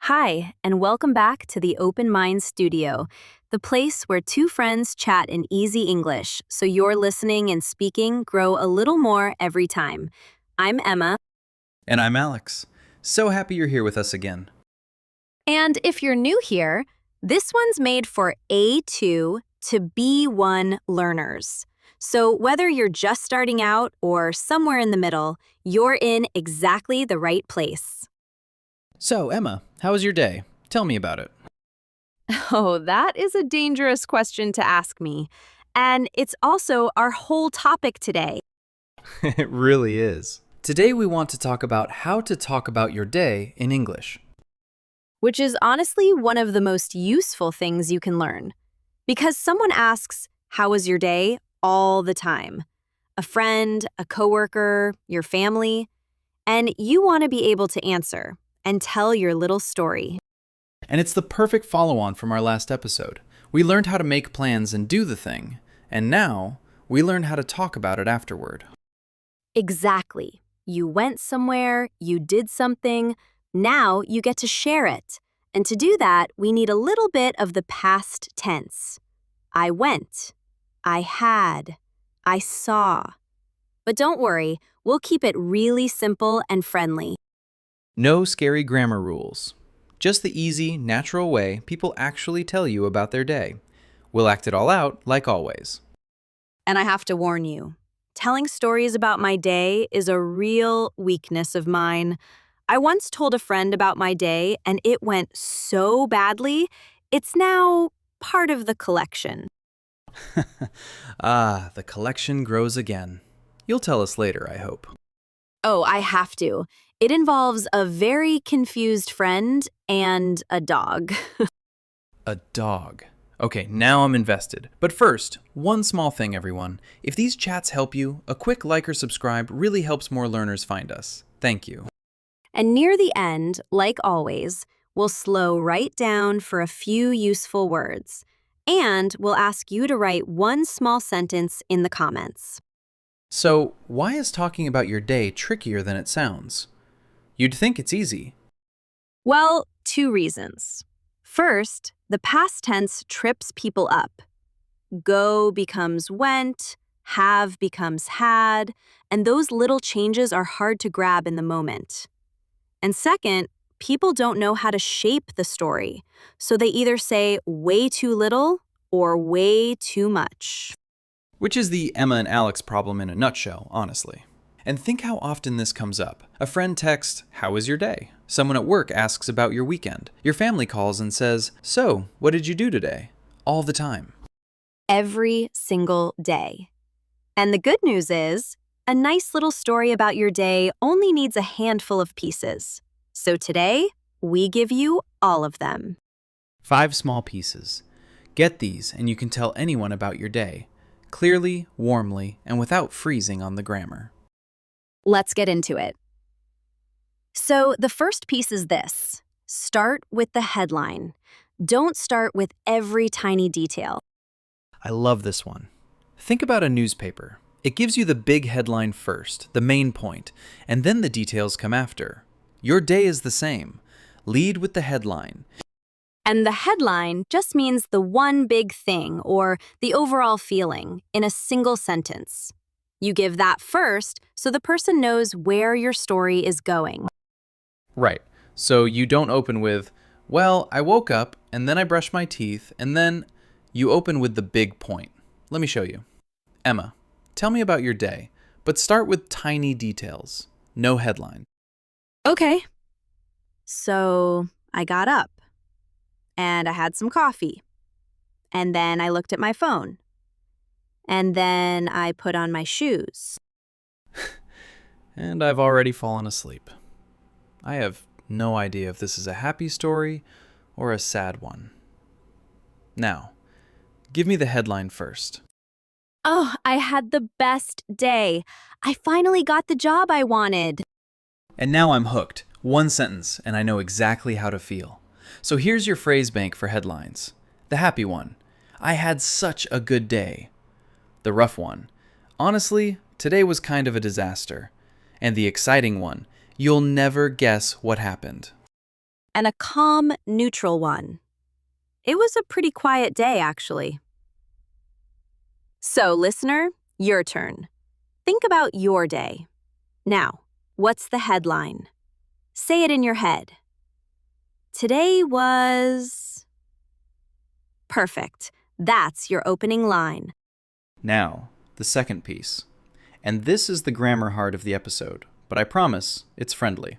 Hi, and welcome back to the Open Mind Studio, the place where two friends chat in easy English so your listening and speaking grow a little more every time. I'm Emma, And I'm Alex. So happy you're here with us again. and if you're new here, this one's made for A2 to B1 learners. So whether you're just starting out or somewhere in the middle, you're in exactly the right place. So, Emma, how was your day? Tell me about it. Oh, that is a dangerous question to ask me. And it's also our whole topic today. It really is. Today we want to talk about how to talk about your day in English. Which is honestly one of the most useful things you can learn. Because someone asks, "How was your day?" all the time. A friend, a coworker, your family, and you want to be able to answer and tell your little story. And it's the perfect follow-on from our last episode. We learned how to make plans and do the thing, and now we learn how to talk about it afterward. Exactly. You went somewhere, you did something, now you get to share it. And to do that, we need a little bit of the past tense. I went. I had. I saw. But don't worry, we'll keep it really simple and friendly. No scary grammar rules. Just the easy, natural way people actually tell you about their day. We'll act it all out, like always. And I have to warn you, telling stories about my day is a real weakness of mine. I once told a friend about my day, and it went so badly, it's now part of the collection. The collection grows again. You'll tell us later, I hope. Oh, I have to. It involves a very confused friend and a dog. A dog. Okay, now I'm invested. But first, one small thing, everyone. If these chats help you, a quick like or subscribe really helps more learners find us. Thank you. And near the end, like always, we'll slow right down for a few useful words. And we'll ask you to write one small sentence in the comments. So, why is talking about your day trickier than it sounds? You'd think it's easy. Well, two reasons. First, the past tense trips people up. Go becomes went, have becomes had, and those little changes are hard to grab in the moment. And second, people don't know how to shape the story, so they either say way too little or way too much. Which is the Emma and Alex problem in a nutshell, honestly. And think how often this comes up. A friend texts, "How was your day?" Someone at work asks about your weekend. Your family calls and says, "So, what did you do today?" All the time. Every single day. And the good news is, a nice little story about your day only needs a handful of pieces. So today, we give you all of them. 5 small pieces. Get these and you can tell anyone about your day. Clearly, warmly, and without freezing on the grammar. Let's get into it. So the first piece is this. Start with the headline. Don't start with every tiny detail. I love this one. Think about a newspaper. It gives you the big headline first, the main point, and then the details come after. Your day is the same. Lead with the headline. And the headline just means the one big thing or the overall feeling in a single sentence. You give that first so the person knows where your story is going. Right. So you don't open with, "Well, I woke up, and then I brushed my teeth, and then..." You open with the big point. Let me show you. Emma, tell me about your day, but start with tiny details. No headline. Okay. So I got up and I had some coffee. And then I looked at my phone. And then I put on my shoes. And I've already fallen asleep. I have no idea if this is a happy story or a sad one. Now, give me the headline first. Oh, I had the best day. I finally got the job I wanted. And now I'm hooked. One sentence, and I know exactly how to feel. So here's your phrase bank for headlines. The happy one. I had such a good day. The rough one. Honestly, today was kind of a disaster. And the exciting one. You'll never guess what happened. and a calm, neutral one. It was a pretty quiet day, actually. So, listener, your turn. Think about your day. Now, what's the headline? Say it in your head. Today was... Perfect. That's your opening line. Now, the second piece. And this is the grammar heart of the episode, but I promise it's friendly.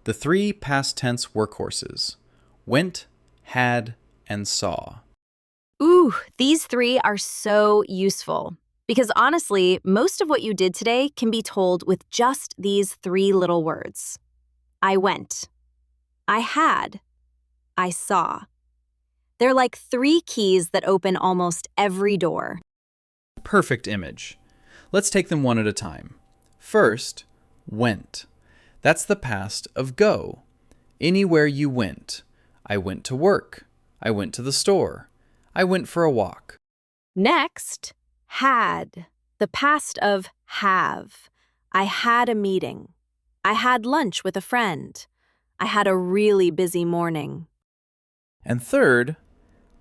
The three past tense workhorses: went, had, and saw. Ooh, these three are so useful. Because honestly, most of what you did today can be told with just these three little words. I went. I had. I saw. They're like three keys that open almost every door. Perfect image. Let's take them one at a time. First, went. That's the past of go. Anywhere you went. I went to work. I went to the store. I went for a walk. Next, had. The past of have. I had a meeting. I had lunch with a friend. I had a really busy morning. And third,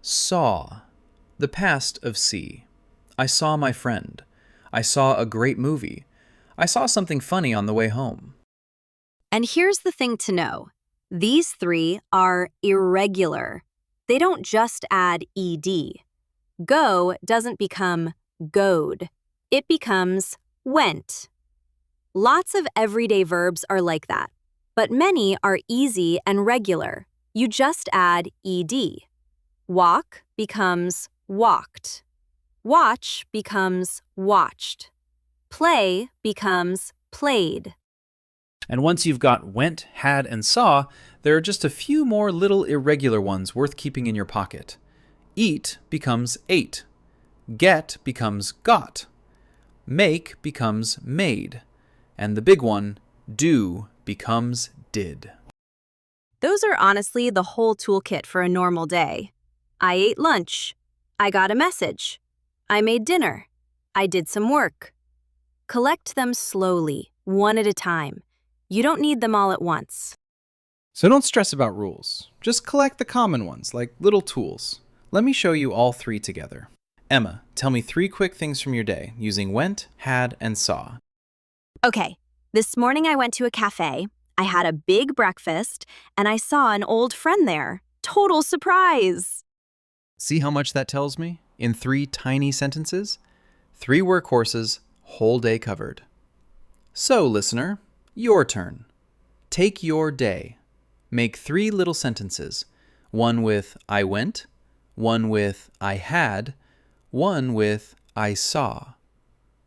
saw. The past of see. I saw my friend. I saw a great movie. I saw something funny on the way home. And here's the thing to know. These three are irregular. They don't just add ed. Go doesn't become goed. It becomes went. Lots of everyday verbs are like that, but many are easy and regular. You just add ed. Walk becomes walked. Watch becomes watched. Play becomes played. And once you've got went, had, and saw, there are just a few more little irregular ones worth keeping in your pocket. Eat becomes ate. Get becomes got. Make becomes made. And the big one, do becomes did. Those are honestly the whole toolkit for a normal day. I ate lunch. I got a message. I made dinner. I did some work. Collect them slowly, one at a time. You don't need them all at once. So don't stress about rules. Just collect the common ones, like little tools. Let me show you all three together. Emma, tell me three quick things from your day using went, had, and saw. Okay, this morning I went to a cafe. I had a big breakfast, and I saw an old friend there. Total surprise! See how much that tells me? In three tiny sentences? Three workhorses, whole day covered. So, listener, your turn. Take your day. Make three little sentences. One with I went, one with I had, one with I saw.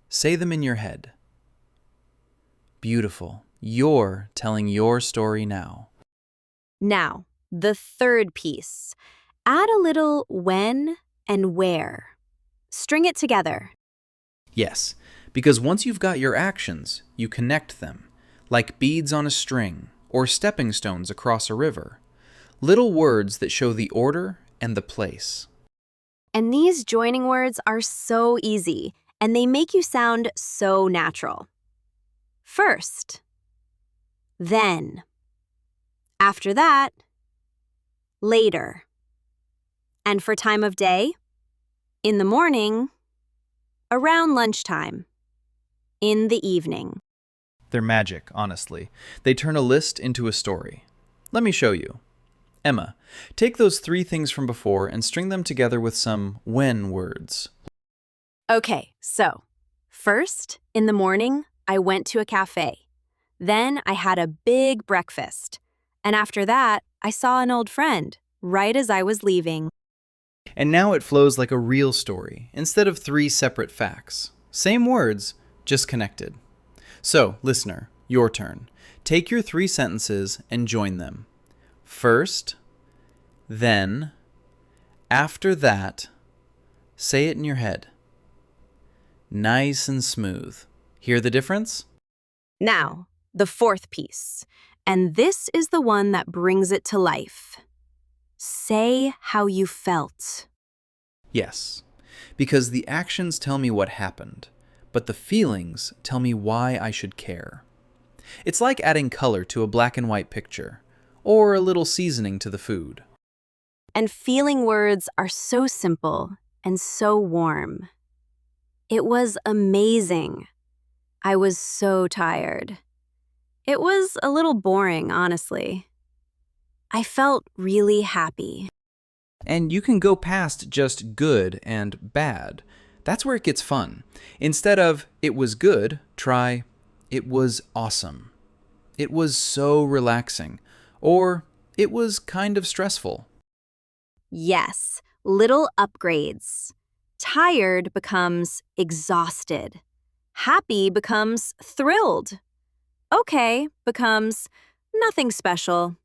Say them in your head. Beautiful. You're telling your story now. Now, the third piece. Add a little when and where. String it together. Yes, because once you've got your actions, you connect them, like beads on a string or stepping stones across a river. Little words that show the order and the place. And these joining words are so easy, and they make you sound so natural. First, then. After that, later. And for time of day, in the morning, around lunchtime, in the evening. They're magic, honestly. They turn a list into a story. Let me show you. Emma, take those three things from before and string them together with some when words. Okay, so first, in the morning, I went to a cafe. Then I had a big breakfast. And after that, I saw an old friend right as I was leaving. And now it flows like a real story, instead of three separate facts. Same words, just connected. So, listener, your turn. Take your three sentences and join them. First, then, after that, say it in your head. Nice and smooth. Hear the difference? Now, the fourth piece. And this is the one that brings it to life. Say how you felt. Yes, because the actions tell me what happened, but the feelings tell me why I should care. It's like adding color to a black and white picture, or a little seasoning to the food. And feeling words are so simple and so warm. It was amazing. I was so tired. It was a little boring, honestly. I felt really happy. And you can go past just good and bad. That's where it gets fun. Instead of "it was good," try "it was awesome." "It was so relaxing," or "it was kind of stressful." Yes, little upgrades. Tired becomes exhausted. Happy becomes thrilled. Okay becomes nothing special.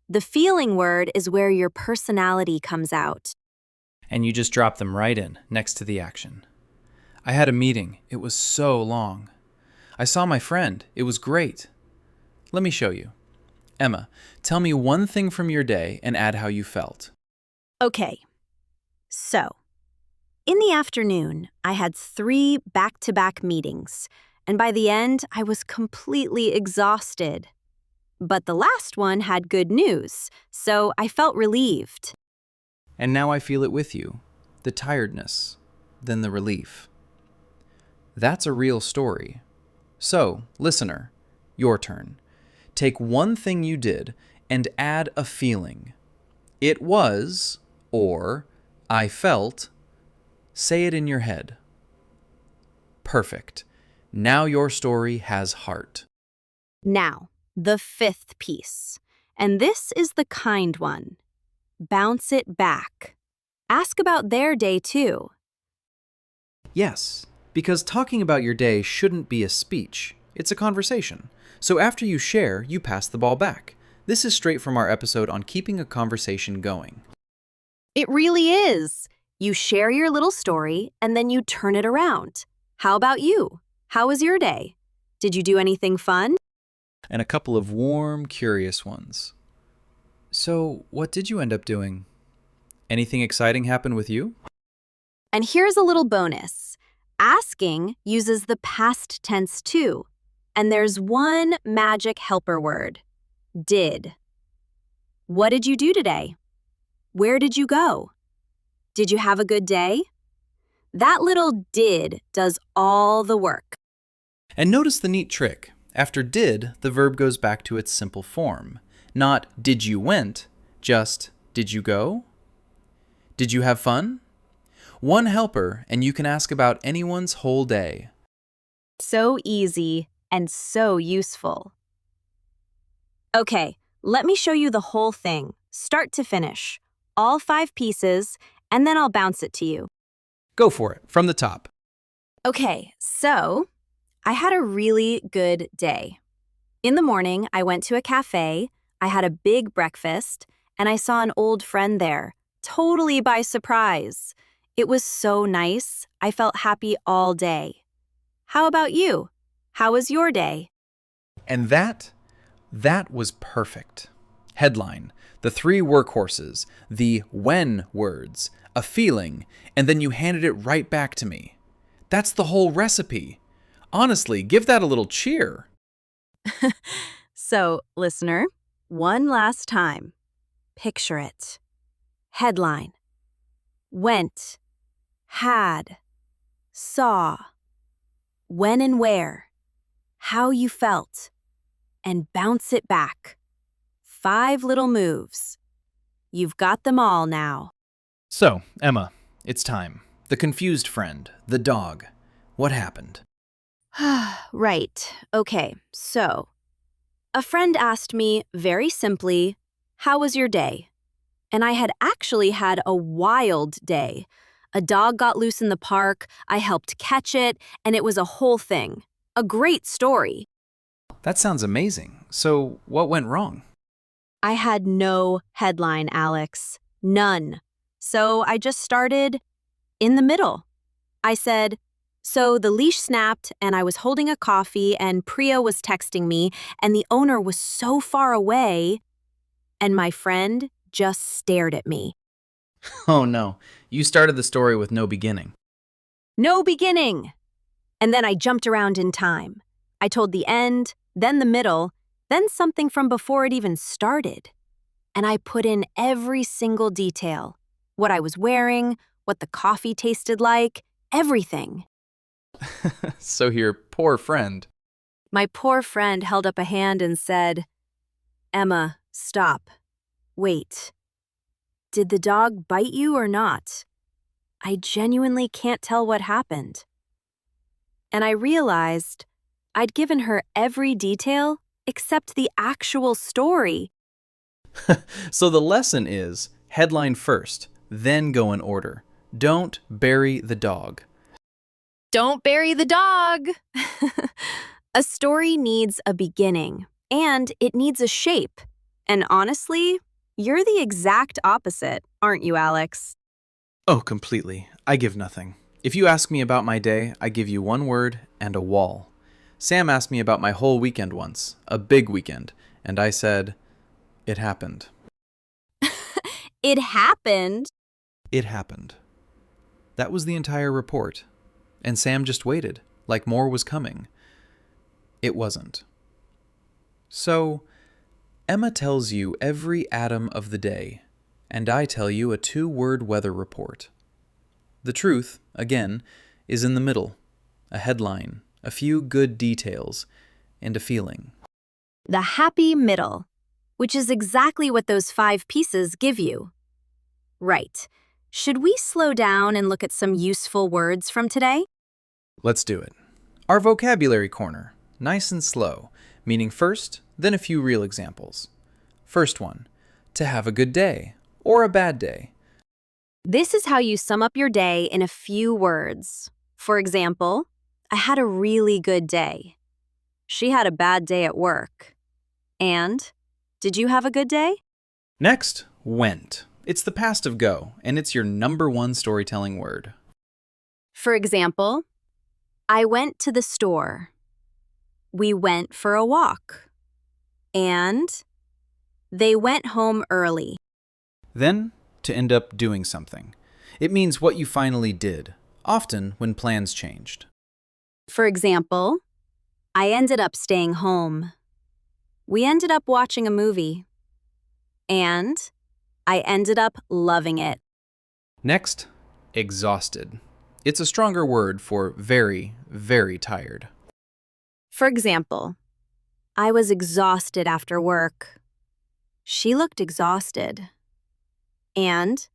The feeling word is where your personality comes out. And you just drop them right in, next to the action. "I had a meeting. It was so long." "I saw my friend. It was great." Let me show you. Emma, tell me one thing from your day and add how you felt. Okay, so in the afternoon, I had 3 back-to-back meetings, and by the end, I was completely exhausted. But the last one had good news, so I felt relieved. And now I feel it with you. The tiredness, then the relief. That's a real story. So, listener, your turn. Take one thing you did and add a feeling. "It was," or "I felt." Say it in your head. Perfect. Now your story has heart. Now, the 5th piece, and this is the kind one. Bounce it back. Ask about their day too. Yes, because talking about your day shouldn't be a speech. It's a conversation. So after you share, you pass the ball back. This is straight from our episode on keeping a conversation going. It really is. You share your little story and then you turn it around. How about you? How was your day? Did you do anything fun? And a couple of warm, curious ones. So, what did you end up doing? Anything exciting happen with you? And here's a little bonus. Asking uses the past tense too. And there's one magic helper word. Did. What did you do today? Where did you go? Did you have a good day? That little did does all the work. And notice the neat trick. After did, the verb goes back to its simple form. Not "did you went," just "did you go?" "Did you have fun?" One helper, and you can ask about anyone's whole day. So easy and so useful. Okay, let me show you the whole thing, start to finish. All 5 pieces, and then I'll bounce it to you. Go for it, from the top. Okay, so I had a really good day. In the morning, I went to a cafe, I had a big breakfast, and I saw an old friend there, totally by surprise. It was so nice. I felt happy all day. How about you? How was your day? And that was perfect. Headline: the 3 workhorses, the when words, a feeling, and then you handed it right back to me. That's the whole recipe. Honestly, give that a little cheer. So, listener, one last time. Picture it. Headline: went, had, saw, when and where, how you felt, and bounce it back. 5 little moves. You've got them all now. So, Emma, it's time. The confused friend, the dog. What happened? Right. Okay, so a friend asked me very simply, "How was your day?" And I had actually had a wild day. A dog got loose in the park, I helped catch it, and it was a whole thing. A great story. That sounds amazing. So, what went wrong? I had no headline, Alex. None. So I just started in the middle. I said, "So the leash snapped, and I was holding a coffee, and Priya was texting me, and the owner was so far away," and my friend just stared at me. Oh no, you started the story with no beginning. No beginning! And then I jumped around in time. I told the end, then the middle, then something from before it even started. And I put in every single detail. What I was wearing, what the coffee tasted like, everything. So your poor friend. My poor friend held up a hand and said, "Emma, stop. Wait. Did the dog bite you or not? I genuinely can't tell what happened." And I realized I'd given her every detail except the actual story. So the lesson is headline first, then go in order. Don't bury the dog. Don't bury the dog! A story needs a beginning, and it needs a shape. And honestly, you're the exact opposite, aren't you, Alex? Oh, completely. I give nothing. If you ask me about my day, I give you one word and a wall. Sam asked me about my whole weekend once, a big weekend, and I said, it happened. It happened. It happened. That was the entire report. And Sam just waited, like more was coming. It wasn't. So, Emma tells you every atom of the day, and I tell you a 2-word weather report. The truth, again, is in the middle. A headline, a few good details, and a feeling. The happy middle, which is exactly what those 5 pieces give you. Right. Should we slow down and look at some useful words from today? Let's do it. Our vocabulary corner, nice and slow, meaning first, then a few real examples. First one, to have a good day or a bad day. This is how you sum up your day in a few words. For example, I had a really good day. She had a bad day at work. And, did you have a good day? Next, went. It's the past of go, and it's your #1 storytelling word. For example, I went to the store. We went for a walk. And, they went home early. Then, to end up doing something. It means what you finally did, often when plans changed. For example, I ended up staying home. We ended up watching a movie. And I ended up loving it. Next, exhausted. It's a stronger word for very, very tired. For example, I was exhausted after work. She looked exhausted. And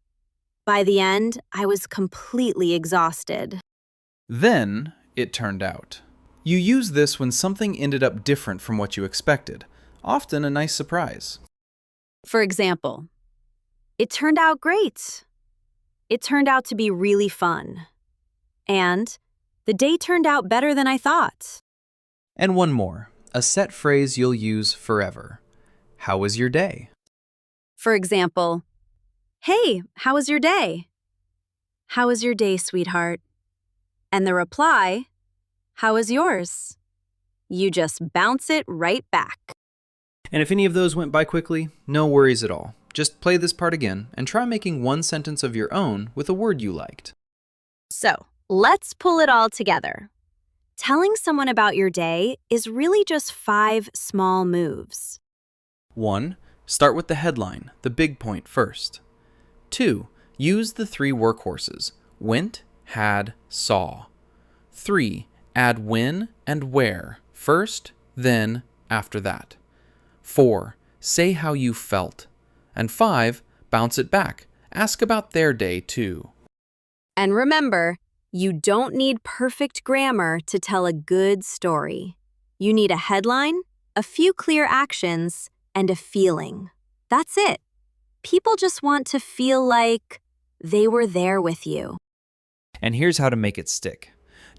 by the end, I was completely exhausted. Then, it turned out. You use this when something ended up different from what you expected, often a nice surprise. For example, it turned out great. It turned out to be really fun. And the day turned out better than I thought. And one more, a set phrase you'll use forever. How was your day? For example, "Hey, how was your day?" "How was your day, sweetheart?" And the reply, "How was yours?" You just bounce it right back. And if any of those went by quickly, no worries at all. Just play this part again and try making one sentence of your own with a word you liked. So, let's pull it all together. Telling someone about your day is really just 5 small moves. 1. Start with the headline, the big point first. 2. Use the 3 workhorses, went, had, saw. 3. Add when and where, first, then, after that. 4. Say how you felt. And 5. Bounce it back. Ask about their day, too. And remember, you don't need perfect grammar to tell a good story. You need a headline, a few clear actions, and a feeling. That's it. People just want to feel like they were there with you. And here's how to make it stick.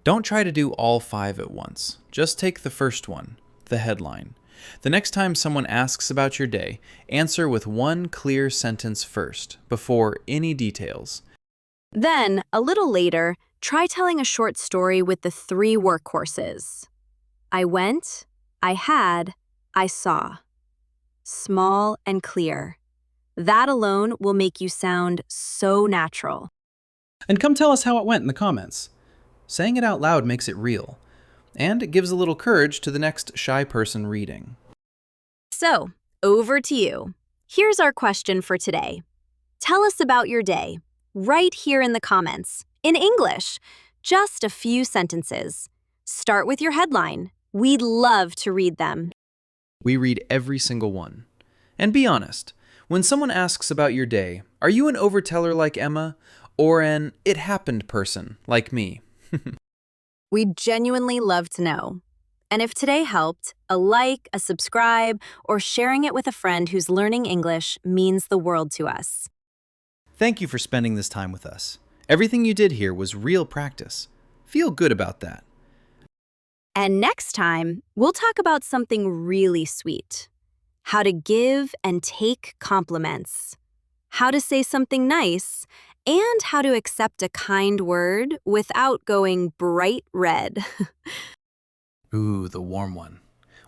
Don't try to do all 5 at once. Just take the first one, the headline. The next time someone asks about your day, answer with one clear sentence first, before any details. Then, a little later, try telling a short story with the 3 workhorses. I went, I had, I saw. Small and clear. That alone will make you sound so natural. And come tell us how it went in the comments. Saying it out loud makes it real, and it gives a little courage to the next shy person reading. So, over to you. Here's our question for today. Tell us about your day, right here in the comments, in English. Just a few sentences. Start with your headline. We'd love to read them. We read every single one. And be honest, when someone asks about your day, are you an overteller like Emma or an it happened person like me? We'd genuinely love to know. And if today helped, a like, a subscribe, or sharing it with a friend who's learning English means the world to us. Thank you for spending this time with us. Everything you did here was real practice. Feel good about that. And next time, we'll talk about something really sweet. How to give and take compliments. How to say something nice, and how to accept a kind word without going bright red. Ooh, the warm one.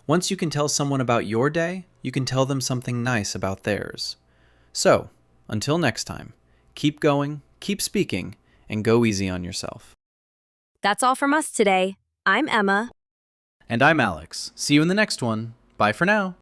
Once you can tell someone about your day, you can tell them something nice about theirs. So, until next time, keep going, keep speaking, and go easy on yourself. That's all from us today. I'm Emma. And I'm Alex. See you in the next one. Bye for now.